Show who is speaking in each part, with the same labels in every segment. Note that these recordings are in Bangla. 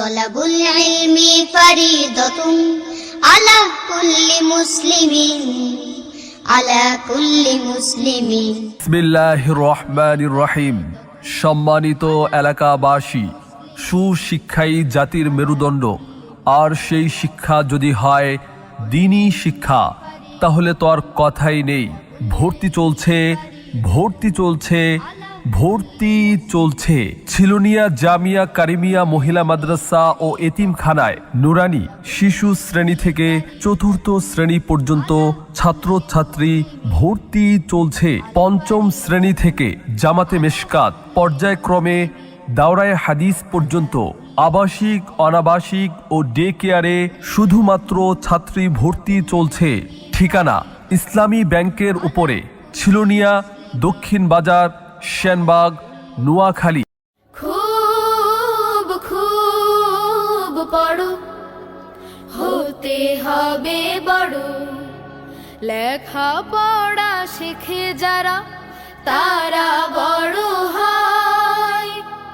Speaker 1: তলাবুল ইলমি ফরিদাতুন আলা কুল্লি মুসলিমিন
Speaker 2: বিসমিল্লাহির রহমানির রহিম। সম্মানিত এলাকাবাসী, সুশিক্ষাই জাতির মেরুদণ্ড। আর সেই শিক্ষা যদি হয় দ্বীনি শিক্ষা, তাহলে তো আর কথাই নেই। ভর্তি চলছে ছিলনিয়া জামিয়া কারিমিয়া মহিলা মাদ্রাসা ও এতিমখানায় নুরানি শিশু শ্রেণী থেকে চতুর্থ শ্রেণী পর্যন্ত ছাত্রছাত্রী ভর্তি চলছে। পঞ্চম শ্রেণী থেকে জামাতে মেশকাত পর্যায়ক্রমে দাওরায়ে হাদিস পর্যন্ত আবাসিক, অনাবাসিক ও ডে কেয়ারে শুধুমাত্র ছাত্রী ভর্তি চলছে। ঠিকানা ইসলামী ব্যাংকের উপরে, ছিলনিয়া, দক্ষিণ বাজার, সেনবাগ, নোয়াখালী।
Speaker 3: খুব খুব পড়ো, হতে হবে বড়। লেখা পড়া শিখে যারা, তারা বড় হয়।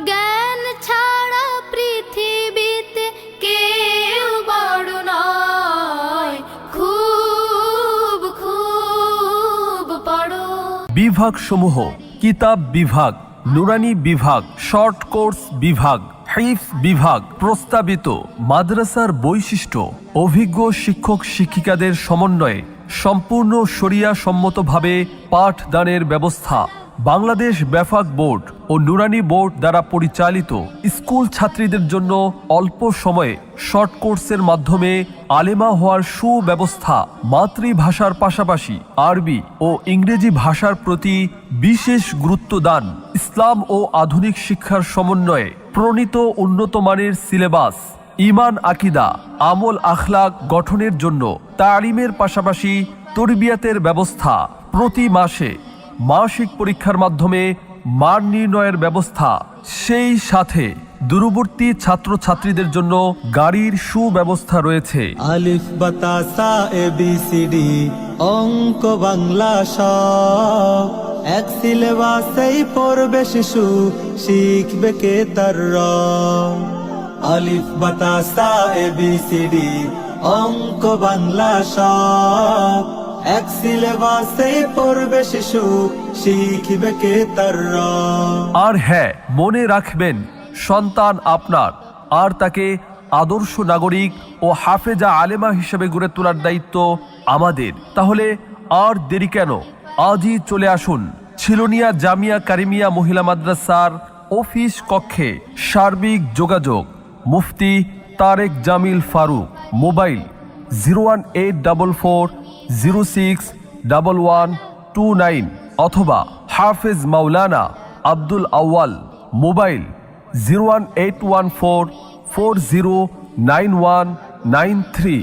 Speaker 3: জ্ঞান ছাড়া পৃথিবীতে কেউ বড় নয়। খুব খুব পড়ো।
Speaker 2: বিভাগ সমূহ: কিতাব বিভাগ, নুরানি বিভাগ, শর্ট কোর্স বিভাগ, হিফজ বিভাগ। প্রস্তাবিত মাদ্রাসার বৈশিষ্ট্য: অভিজ্ঞ শিক্ষক শিক্ষিকাদের সমন্বয়ে সম্পূর্ণ শরিয়া সম্মতভাবে পাঠদানের ব্যবস্থা। বাংলাদেশ ব্যাফাক বোর্ড ও নুরানি বোর্ড দ্বারা পরিচালিত। স্কুল ছাত্রীদের জন্য অল্প সময়ে শর্ট কোর্সের মাধ্যমে আলেমা হওয়ার সুব্যবস্থা। মাতৃভাষার পাশাপাশি আরবি ও ইংরেজি ভাষার প্রতি বিশেষ গুরুত্ব দান। ইসলাম ও আধুনিক শিক্ষার সমন্বয়ে প্রণীত উন্নত মানের সিলেবাস। ঈমান, আকিদা, আমল, আখলাক গঠনের জন্য তালিমের পাশাপাশি তরবিয়াতের ব্যবস্থা। প্রতি মাসে মাসিক পরীক্ষার মাধ্যমে মান নির্ণয়ের ব্যবস্থা। সেই সাথে দূরবর্তী ছাত্রছাত্রীদের জন্য গাড়ির সুব্যবস্থা রয়েছে।
Speaker 4: আলিফ বাতা সা এবিসিডি অঙ্ক বাংলা সব এক সিলেবাসেই পড়বে শিশু, শিখবে কে তার রব। আলিফ বাতা সা এবিসিডি অঙ্ক বাংলা সব এক সিলেবাসেই পড়বে শিশু, শিখবে কে তার রব।
Speaker 2: আর হ্যাঁ, মনে রাখবেন, সন্তান আপনার, আর তাকে আদর্শ নাগরিক ও হাফেজা আলেমা হিসেবে গড়ে তোলার দায়িত্ব আমাদের। তাহলে আর দেরি কেন? আজই চলে আসুন ছিলনিয়া জামিয়া কারিমিয়া মহিলা মাদ্রাসার অফিস কক্ষে। সার্বিক যোগাযোগ: মুফতি তারেক জামিল ফারুক, মোবাইল 01440611129 অথবা হাফেজ মাওলানা আব্দুল আউয়াল, মোবাইল 01814409193।